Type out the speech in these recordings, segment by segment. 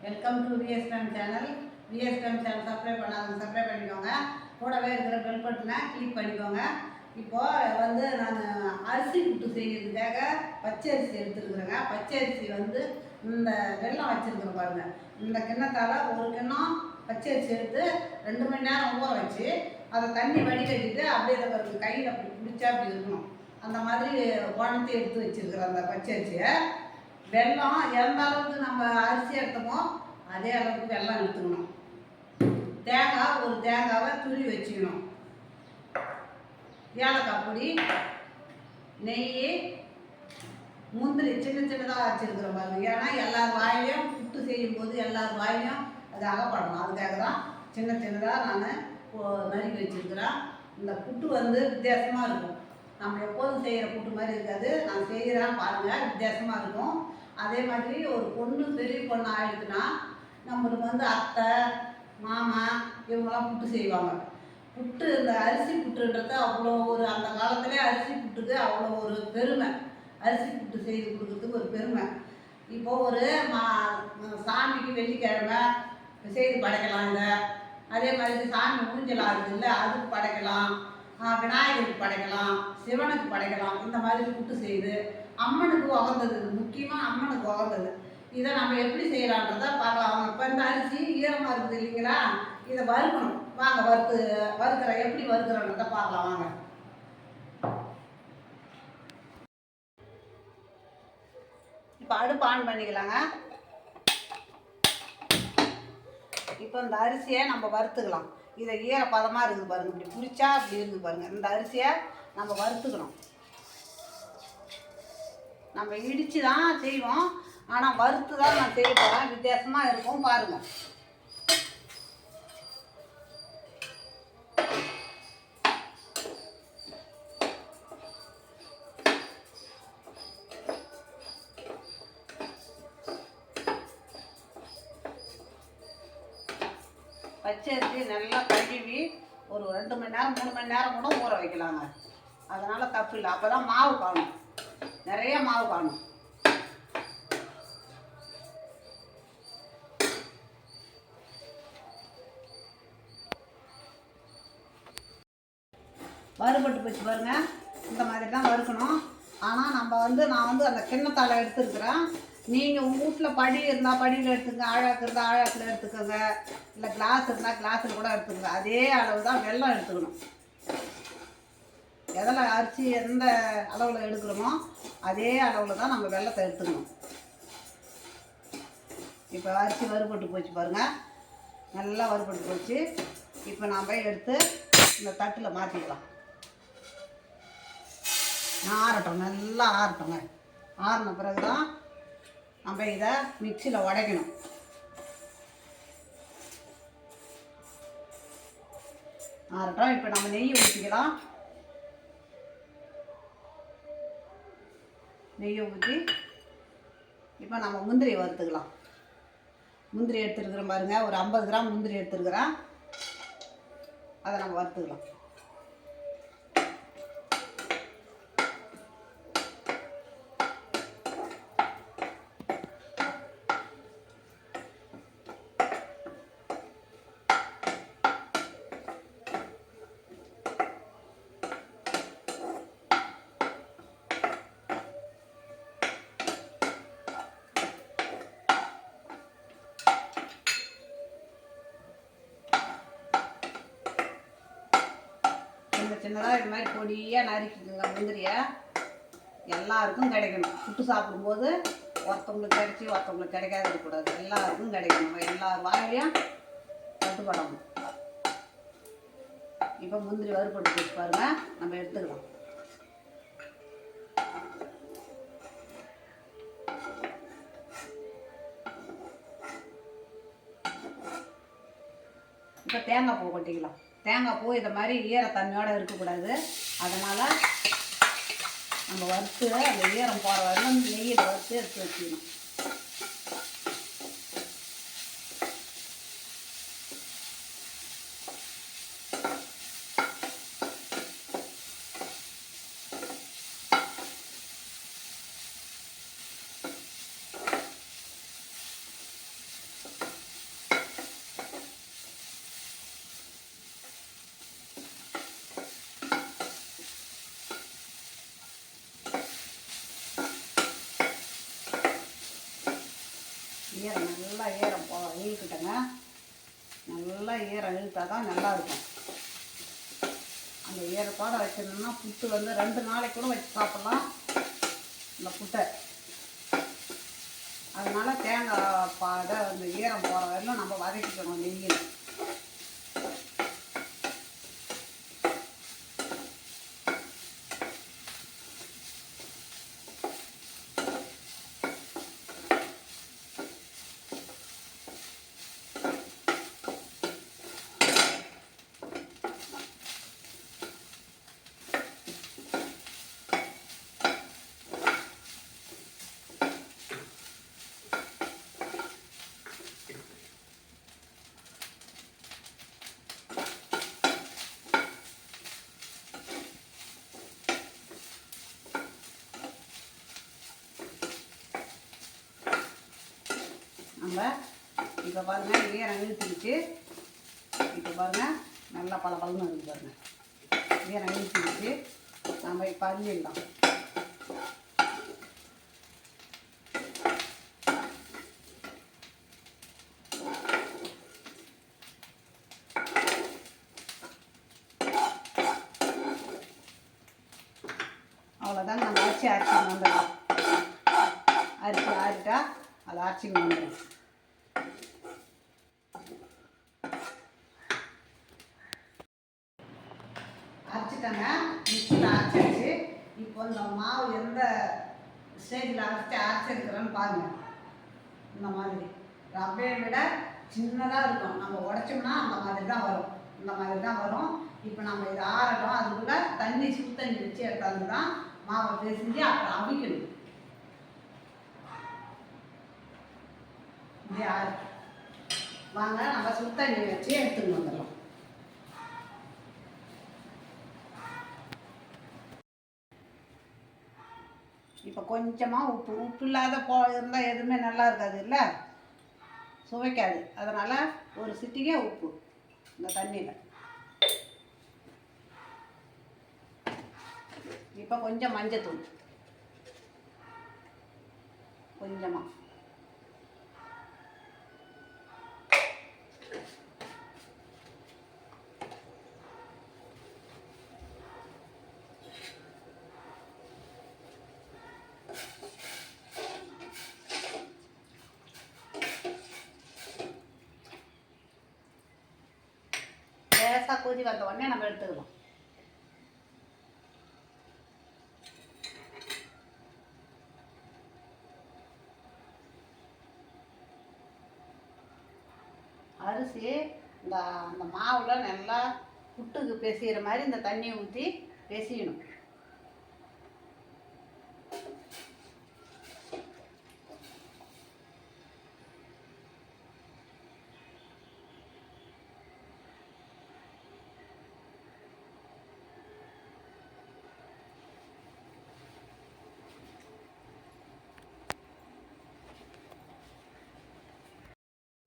Welcome to VSPM channel. VSPM channel subscribe பண்ணாதவங்க subscribe பண்ணிக்கோங்க. கூடவே இருக்கிற பெல் பட்டனை கிளிக் பண்ணிக்கோங்க. இப்போது நான் அரிசி புட்டு செய்கிறதுக்காக பச்சை அரிசி எடுத்துருக்குறேங்க. பச்சை அரிசி இந்த வெல்லம் வச்சுருக்குறேன் பாருங்கள். இந்த கிண்ணத்தால் ஒரு கிண்ணம் பச்சை அரிசி எடுத்து 2 மணி நேரம் ஊற வச்சு அதை தண்ணி வடிகட்டிட்டு அப்படியே அதை கையில் அப்படி பிடிச்சா அப்படி இருக்கணும். அந்த மாதிரி குழந்தை எடுத்து வச்சுருக்குறேன். அந்த பச்சை அரிசியை வெல்லம் எந்த அளவுக்கு நம்ம அரிசி எடுத்தோமோ அதே அளவுக்கு வெல்லம் எடுத்துக்கணும். தேங்காய் ஒரு தேங்காவை துரி வச்சுக்கணும். ஏலக்காய் பொடி, நெய், முந்திரி சின்னதாக வச்சுருக்குறோம் பாருங்க. ஏன்னா எல்லார் வாயிலையும் புட்டு செய்யும்போது எல்லார் வாயிலையும் அது அகப்படணும். அதுக்காக தான் சின்னதாக நான் நறுக்கி வச்சுருக்கிறேன். இந்த புட்டு வித்தியாசமாக இருக்கும். நம்ம எப்போதும் செய்கிற புட்டு மாதிரி இருக்காது. நான் செய்கிறேன் பாருங்கள், வித்தியாசமாக இருக்கும். அதே மாதிரி ஒரு பொண்ணு பெரிய பொண்ணு ஆயிடுச்சுன்னா நம்மளுக்கு அத்தை மாமா இவங்கெல்லாம் புட்டு செய்வாங்க. புட்டு இந்த அரிசி புட்டுன்றது அவ்வளோ அந்த காலத்திலே அரிசி புட்டுக்கு அவ்வளோ ஒரு பெருமை. அரிசி புட்டு செய்து கொடுக்குறதுக்கு ஒரு பெருமை. இப்போது சாமிக்கு வெள்ளிக்கிழமை செய்து படைக்கலாம். இதை அதே மாதிரி சாமி ஊஞ்சல் ஆகுது இல்லை, அதுக்கு படைக்கலாம். விநாயகருக்கு படைக்கலாம், சிவனுக்கு படைக்கலாம். இந்த மாதிரி புட்டு செய்து அம்மனுக்கு உகந்தது. முக்கியமாக அம்மனுக்கு உகந்தது. இதை நம்ம எப்படி செய்யலான்றதை பார்க்கலாம். இப்போ இந்த அரிசி ஈரமாக இருக்குது இல்லைங்களா, இதை வறுக்கணும். வாங்க வறுக்கிற எப்படி வறுக்கிறோன்றதை பார்க்கலாம் வாங்க. இப்போ அடுப்பு ஆன் பண்ணிக்கலாங்க. இப்போ இந்த அரிசியை நம்ம வறுத்துக்கலாம். இதை ஈரப்பதமாக இருக்குது பாருங்கள். இப்படி பிடிச்சா அப்படி இருக்குது பாருங்கள். இந்த அரிசியை நம்ம வறுத்துக்கணும். நம்ம இடித்து தான் செய்வோம், ஆனால் வறுத்து தான் நான் செய்ய போகிறேன். வித்தியாசமாக இருக்கும் பாருங்கள். பச்சரிசி நல்லா கழுவி ஒரு 2 மணி நேரம் 3 மணி நேரம் கூட ஊற வைக்கலாங்க. அதனால் தப்பு இல்லை. அப்போ தான் மாவு காணும், நிறைய மாவு காணும். வறுபட்டு போச்சு பாருங்க. இந்த மாதிரி தான் வறுக்கணும். ஆனால் நம்ம நான் அந்த கிண்ணத்தால் எடுத்துருக்குறேன். நீங்கள் உங்கள் வீட்டில் படி இருந்தால் படியில் எடுத்துக்கங்க, ஆழாக்கு இருந்தால் ஆழாக்கில் எடுத்துக்கோங்க, இல்லை கிளாஸ் இருந்தால் கிளாஸில் கூட எடுத்துக்கோங்க. அதே அளவு தான் வெல்லம் எடுத்துக்கணும். எதில் அரிசி எந்த அளவில் எடுக்கிறோமோ அதே அளவில் தான் நம்ம வெல்லத்தை எடுத்துக்கணும். இப்போ அரிசி வறுபட்டு போச்சு பாருங்கள், நல்லா வறுபட்டு போச்சு. இப்போ நாம் எடுத்து இந்த தட்டில் மாற்றிக்கலாம். ஆறட்டும், நல்லா ஆறட்டுங்க. ஆறின பிறகு தான் நம்ம இதை மிக்சியில் உடைக்கணும். ஆறட்டும். இப்போ நம்ம நெய் ஊற்றிக்கலாம். நெய்யை ஊற்றி இப்போ நம்ம முந்திரியை வறுத்துக்கலாம். முந்திரி எடுத்துருக்குறோம் பாருங்கள், ஒரு 50 கிராம் முந்திரி எடுத்துருக்குறேன். அதை நம்ம வறுத்துக்கலாம். சின்னதாக இது மாதிரி பொடியாக நறுக்கிக்குங்க. முந்திரியை எல்லாருக்கும் கிடைக்கணும். புட்டு சாப்பிடும்போது ஒருத்தவங்களுக்கு கிடைச்சி ஒருத்தவங்களுக்கு கிடைக்காது இருக்கக்கூடாது. எல்லாருக்கும் கிடைக்கணும். எல்லார் வாயிலையும் கட்டுப்படணும். இப்போ முந்திரி வறுபட்டு போட்டு பாருங்கள், நம்ம எடுத்துக்கலாம். இப்போ தேங்காய் பூ கொட்டிக்கலாம். தேங்காய் பூ இதை மாதிரி ஈரத்தன்மையோடு இருக்கக்கூடாது. அதனால் நம்ம வறுத்து அந்த ஈரம் போகிற வரைக்கும் நெய்யில் வறுத்து எடுத்து வச்சுக்கணும். ஈரம் நல்லா ஈரம் இழுக்கிட்டங்க. நல்லா ஈரம் இழுத்தா தான் நல்லாயிருக்கும். அந்த ஈரத்தோடு வச்சிருந்தோம்னா புட்டு வந்து 2 நாளைக்கு கூட வச்சு சாப்பிட்லாம் இந்த புட்டை. அதனால் தேங்காய் பாதை அந்த ஈரம் போகிற வரையிலும் நம்ம வதக்கிக்கணும் நெய்யில். நம்ம இப்போ பாருங்கள் ஈரம் இழுத்துக்கிச்சு. இப்போ பாருங்கள் நல்லா பலன்னு இருக்குது பாருங்கள். ஈரம் இழுத்துக்கிச்சு. நம்ம இப்போ அள்ளிடலாம். அவ்வளோதாங்க. நம்ம அரிசிங்க வந்துடலாம். அரிசி ஆறிட்டா அதை அரிசிங்க வந்துடும். அரைச்சிட்டங்க. மிக்சியில் அரைச்சாச்சு. இப்போ இந்த மாவு எந்த ஸ்டேஜில் அரைச்சிருக்கிறோன்னு பாருங்கள். இந்த மாதிரி ரவையை விட சின்னதாக இருக்கும். நம்ம உடைச்சோம்னா அந்த மாதிரி தான் வரும். இந்த மாதிரி தான் வரும். இப்போ நம்ம இதை ஆறட்டும். அதுக்குள்ளே தண்ணி சுடு தண்ணி வச்சு எடுத்தாந்து தான் மாவை பிசைஞ்சு அப்புறம் அவிக்கணும். இப்படி ஆறு வாங்க நம்ம சுடு தண்ணி வச்சு எடுத்துன்னு வந்துடலாம். இப்போ கொஞ்சமாக உப்பு இல்லாத இருந்தால் எதுவுமே நல்லா இருக்காது இல்லை, சுவைக்காது. அதனால் ஒரு சிட்டிகை உப்பு இந்த தண்ணியில். இப்போ கொஞ்சம் மஞ்சத்தூள் கொஞ்சமாக. லேசாக கொதி வந்த உடனே நம்ம எடுத்துக்கலாம். அரிசி அந்த மாவில் நல்லா புட்டுக்கு பிசைகிற மாதிரி இந்த தண்ணியை ஊற்றி பிசையணும்.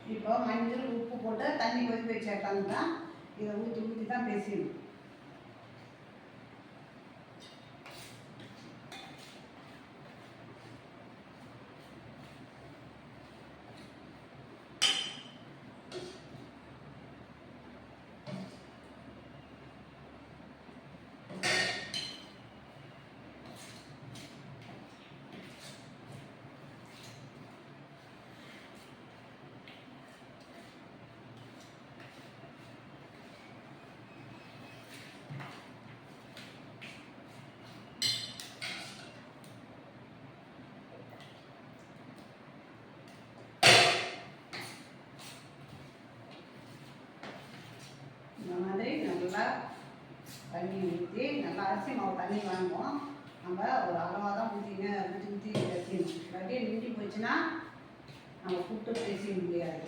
இப்போ மஞ்சள் உப்பு போட்டு தண்ணி கொதிக்க வச்சு எடுத்தாங்கன்னா இதை ஊற்றி தான் பேசணும். இந்த மாதிரி நல்லா தண்ணி ஊற்றி நல்லா அரிசி மாவு தண்ணி வாங்குவோம். நம்ம ஒரு அளவாக தான் ஊற்றி வச்சிடணும். இல்லாட்டி நின்று போச்சுன்னா நம்ம புட்டு பேச முடியாது.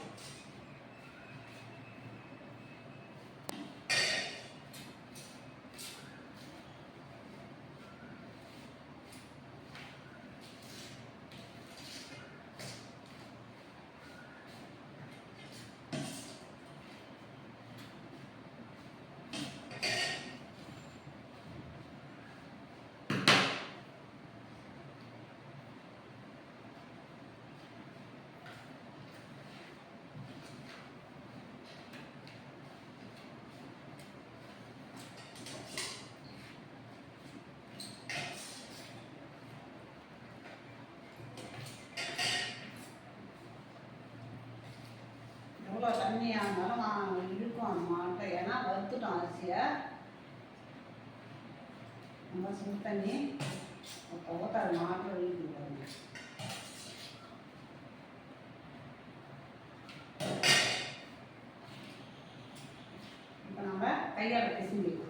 தண்ணியாக இருந்தாலும் இழுக்கும் அந்த மாட்டை. ஏன்னா வறுத்துட்டோம் அரிசியை. நம்ம சுடு தண்ணி போட்டு அது மாட்டை இழுக்குது பாருங்க. இப்போ நம்ம கையால் பிசைஞ்சிக்கலாம்.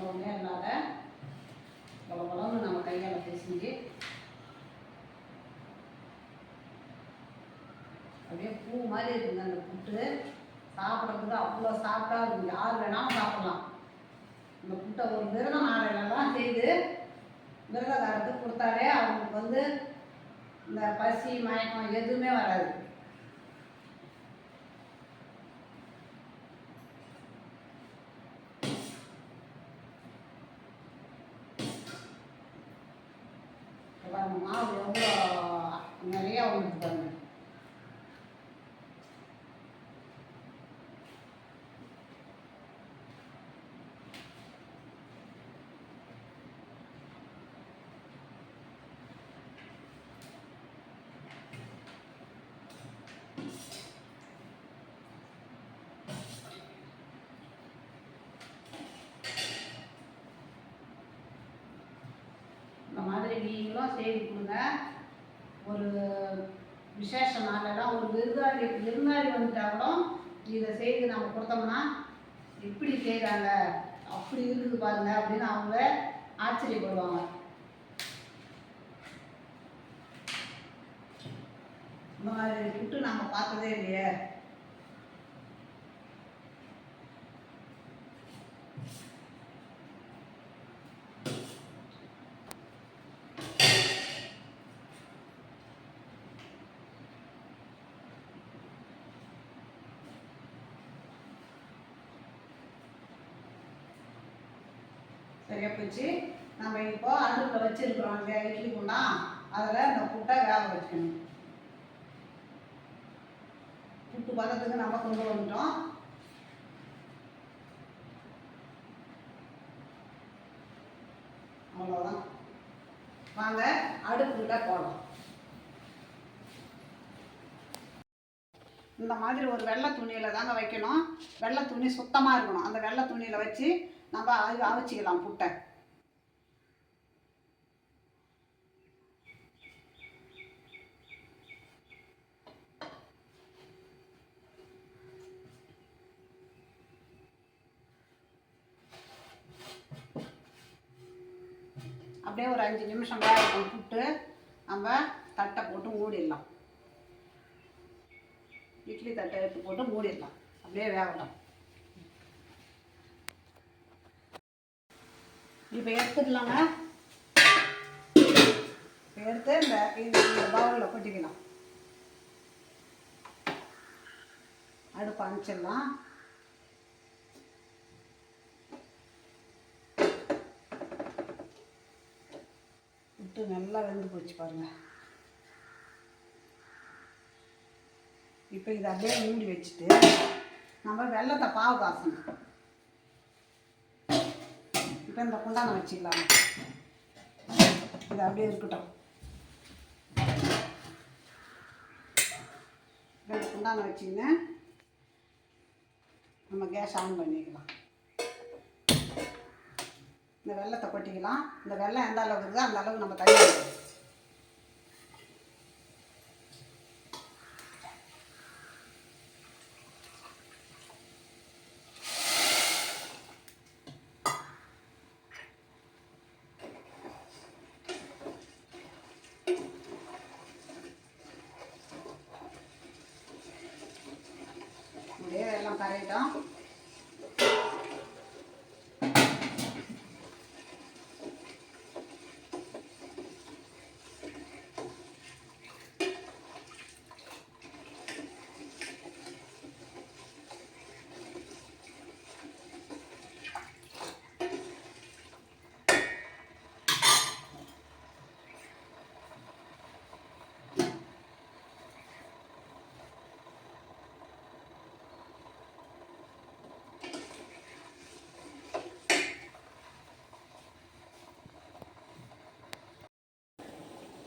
ஒன்றுமே இல்லாத குழம்பு நம்ம கையால் பிசைஞ்சு அப்படியே பூ மாதிரி இருக்குங்க அந்த புட்டு. சாப்பிட்றதுக்கு அவ்வளோ சாப்பிட்டா இருக்கும். யார் வேணாலும் சாப்பிடலாம். இந்த புட்டை ஒரு விரத நாளையிலலாம் செய்து விரதக்காரத்துக்கு கொடுத்தாலே அவங்களுக்கு வந்து இந்த பசி மயக்கம் எதுவுமே வராது. மாவு எவ்வளோ நிறையா வந்துட்டு பாருங்க. இந்த மாதிரி நீங்களும் செய்து கொடுங்க. ஒரு விசேஷ நாளெல்லாம் ஒரு விருந்தாளி வந்துட்டாலும் இதை செய்து நம்ம கொடுத்தோம்னா எப்படி செய்கிறாங்க, அப்படி இருக்குது பாருங்க அப்படின்னு அவங்க ஆச்சரியப்படுவாங்க. இந்த மாதிரி புட்டு நம்ம பார்த்ததே இல்லையே. சரியா போச்சு. நம்ம இப்போ அடுப்பில் வச்சுருக்குறோம் இல்லையா இட்லி குண்டா, அதில் இந்த புட்டை வேக வச்சுக்கணும். புட்டு பதத்துக்கு நம்ம கொண்டு வந்துட்டோம். அவ்வளோதான். வாங்க அடுப்புக்கிட்ட போகலாம். இந்த மாதிரி ஒரு வெள்ளை துணியில் தாங்க வைக்கணும். வெள்ளை துணி சுத்தமாக இருக்கணும். அந்த வெள்ளை துணியில் வச்சு நம்ம அவிச்சிக்கலாம் புட்டை. அப்படியே ஒரு 5 நிமிஷம் வேக புட்டு நம்ம தட்டை போட்டு மூடிடலாம். இட்லி தட்டை எடுத்து போட்டு மூடிடலாம். அப்படியே வேகலாம். இப்போ எடுத்துக்கலாங்க. எடுத்து இந்த பவுலில் கொட்டிக்கலாம். அடுப்பு அணைச்சிடலாம். புட்டு நல்லா வெந்து போச்சு பாருங்க. இப்போ இதை அப்படியே மூடி வச்சுட்டு நம்ம வெள்ளத்தை பாவு காசணும். இப்போ இந்த குண்டான வச்சுக்கலாம். இது அப்படியே இருக்கட்டும். இந்த குண்டான வச்சுக்கின்னு நம்ம கேஸ் ஆன் பண்ணிக்கலாம். இந்த வெள்ளத்தை கொட்டிக்கலாம். இந்த வெள்ளம் எந்த அளவுக்கு இருக்குதோ அந்த அளவுக்கு நம்ம தண்ணி ஊற்றணும். அப்படியே வெள்ளம் கரையிட்டோம்.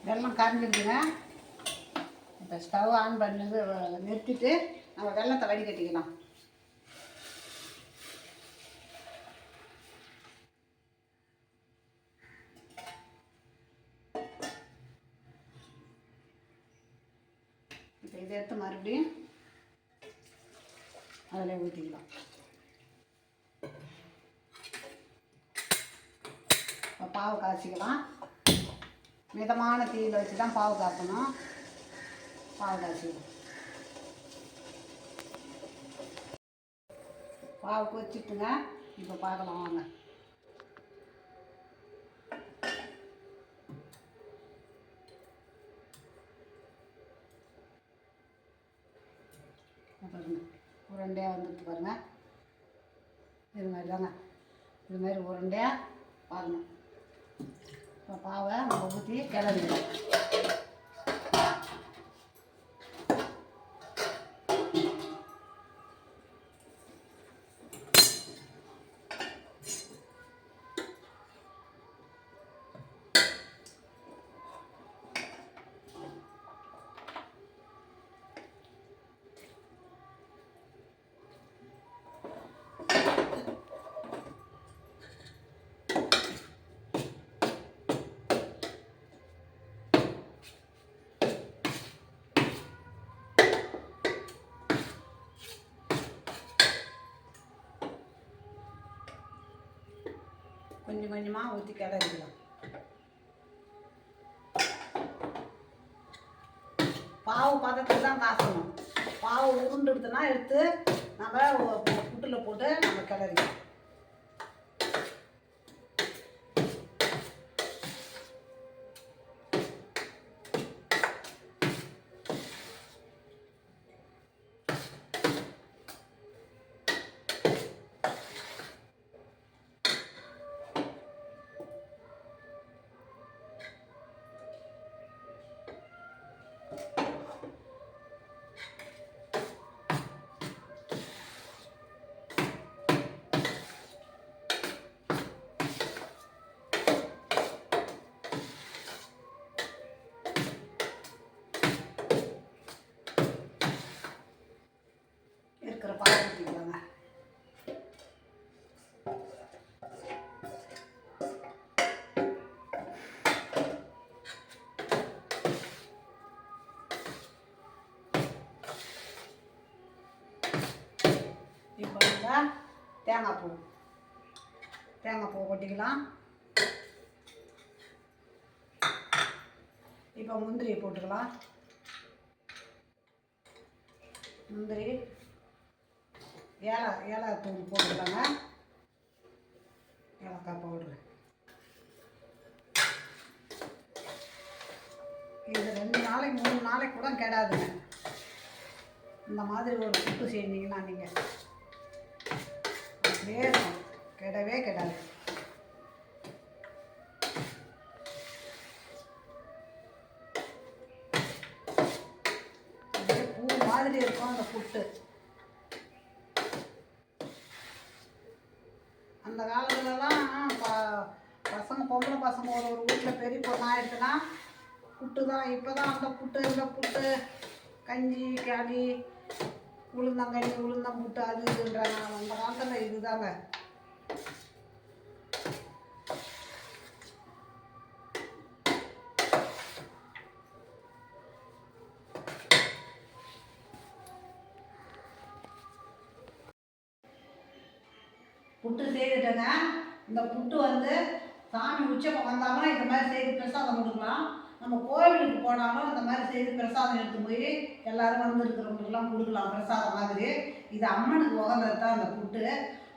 வெல்லம் கரைஞ்சிருக்குங்க. இப்போ ஸ்டவ் ஆன் பண்ணது நிறுத்திட்டு நம்ம வெல்லத்தை வடிகட்டிக்கலாம். இப்போ இதை எடுத்து மறுபடியும் அதில் ஊற்றிக்கலாம். இப்போ பாவு காய்ச்சிக்கலாம். மிதமான தீயில் வச்சு தான் பாவு காய்ச்சணும். பாவு காய்ச்சிக்கலாம். பாவு கொச்சிட்டுங்க. இப்போ பார்க்கலாம் வாங்க. பாருங்க உருண்டையாக வந்துட்டு பாருங்க. இது மாதிரி தாங்க, இது மாதிரி உருண்டையாக பாருங்க. இப்போ பாவை நம்ம ஊற்றி கிளறிடலாம். கொஞ்சம் கொஞ்சமாக ஊற்றி கிளறிக்கலாம். பாவு பதத்துக்கு தான் காசணும். பாவு உருண்டுடுதுன்னா எடுத்து நம்ம புட்டில் போட்டு நம்ம கிளறிக்கலாம். இருக்கிற பால் ஊற்றிக்கலாங்க. இப்போ நம்ம தேங்காய் பூ கொட்டிக்கலாம். இப்போ முந்திரியை போட்டுக்கலாம். முந்திரி ஏலக்காய் தூள் போட்டுக்கலாங்க. ஏலக்காய் பவுட்ரு இது 2 நாளைக்கு 3 நாளைக்கு கூட கெடாதுங்க. இந்த மாதிரி ஒரு புட்டு செஞ்சீங்கன்னா நீங்கள் அப்படியே இருக்கும், கெடவே கெடாது. அப்படியே பூ மாதிரி இருக்கும் அந்த புட்டு. அந்த காலத்துலலாம் பசங்க பொம்பளை பசங்க ஒரு வீட்டில் பெரிய பொண்ணாயிடுச்சுன்னா புட்டு தான். இப்போ தான் அந்த புட்டு இந்த புட்டு கஞ்சி களி உளுந்தங்கஞ்சி உளுந்தம்புட்டு அது இதுன்றாங்க. அந்த காலத்தில் இதுதாங்க. புட்டு செய்துட்டேங்க. இந்த புட்டு வந்து சாமி உச்சப்பம் வந்தாலும் இந்த மாதிரி செய்து பிரசாதம் கொடுக்கலாம். நம்ம கோவிலுக்கு போனாலும் இந்த மாதிரி செய்து பிரசாதம் எடுத்து போய் எல்லோரும் வந்துருக்கிறவங்களுக்கெல்லாம் கொடுக்கலாம் பிரசாதம் மாதிரி. இது அம்மனுக்கு உகந்தது தான் இந்த புட்டு.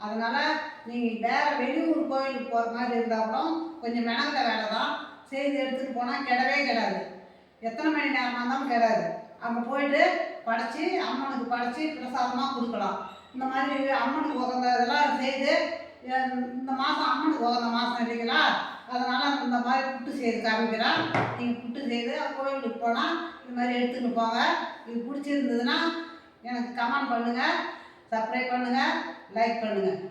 அதனால் நீங்கள் வேறு வெளியூர் கோவிலுக்கு போகிற மாதிரி இருந்தால் கூட கொஞ்சம் மெனக்கிட்ட வேலை தான். செய்து எடுத்துகிட்டு போனால் கெடவே கெடாது. எத்தனை மணி நேரமாக இருந்தாலும் கெடாது. அங்கே போயிட்டு படைச்சி அம்மனுக்கு படைச்சி பிரசாதமாக கொடுக்கலாம். இந்த மாதிரி அம்மனுக்கு உகந்த இதெல்லாம் செய்து இந்த மாதம் அம்மனுக்கு உகந்த மாதம் இல்லைங்களா, அதனால் இந்த மாதிரி புட்டு செய்து காமிக்கிறேன். நீங்கள் புட்டு செய்து கோவிலுக்கு போனால் இந்த மாதிரி எடுத்துகிட்டு போங்க. இது பிடிச்சிருந்ததுன்னா எனக்கு கமெண்ட் பண்ணுங்கள், சப்ஸ்கிரைப் பண்ணுங்கள், லைக் பண்ணுங்கள்.